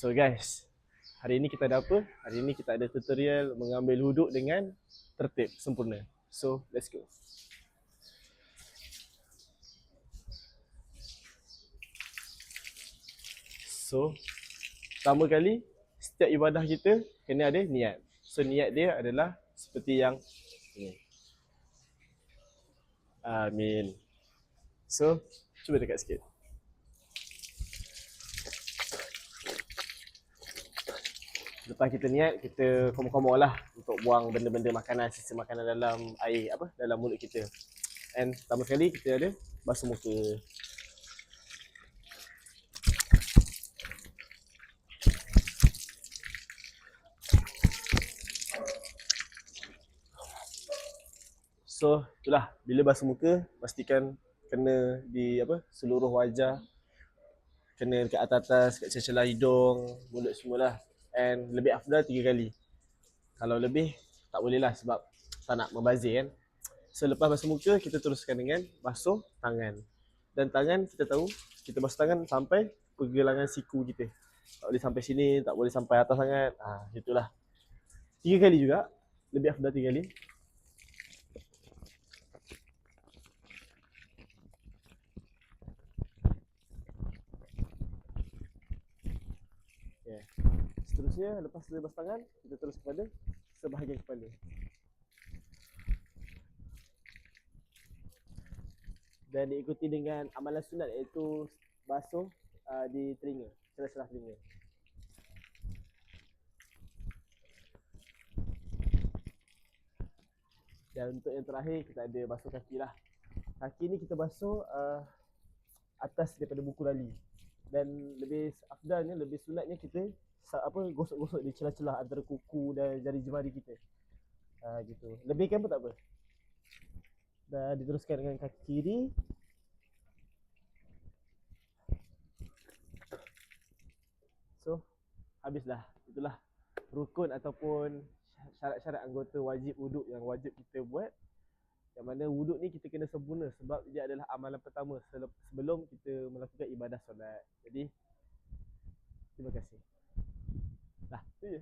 So guys, hari ini kita ada apa? Hari ini kita ada tutorial mengambil wuduk dengan tertib sempurna. So let's go. So pertama kali setiap ibadah kita kena ada niat. So niat dia adalah seperti yang ini. Amin. So cuba dekat sikit. Lepas kita niat, kita komok-komok lah untuk buang benda-benda makanan, sisa makanan dalam air, dalam mulut kita. And pertama sekali kita ada basuh muka. So itulah, bila basuh muka pastikan kena di seluruh wajah, kena dekat atas-atas, kat celah-celah hidung, mulut semualah. And lebih afdal 3 kali. Kalau lebih tak boleh lah sebab tak nak membazir kan. So lepas basuh muka, kita teruskan dengan basuh tangan. Dan tangan kita tahu, kita basuh tangan sampai pergelangan siku kita. Tak boleh sampai sini, tak boleh sampai atas sangat. Itulah. 3 kali juga, lebih afdal 3 kali. Okay. Seterusnya, lepas kita basuh tangan, kita terus kepada sebahagian kepala. Dan diikuti dengan amalan sunat iaitu basuh di telinga, celah-celah telinga. Dan untuk yang terakhir kita ada basuh kaki lah. Kaki ni kita basuh atas daripada buku lali. Dan lebih afdalnya, lebih sunatnya kita gosok-gosok di celah-celah antara kuku dan jari jemari kita. Gitu. Lebihkan pun tak apa. Dan diteruskan dengan kaki kiri. So habislah. Itulah rukun ataupun syarat-syarat anggota wajib wuduk yang wajib kita buat. Yang mana wuduk ni kita kena sempurna sebab dia adalah amalan pertama sebelum kita melakukan ibadah solat. Jadi terima kasih. Dah, tu je.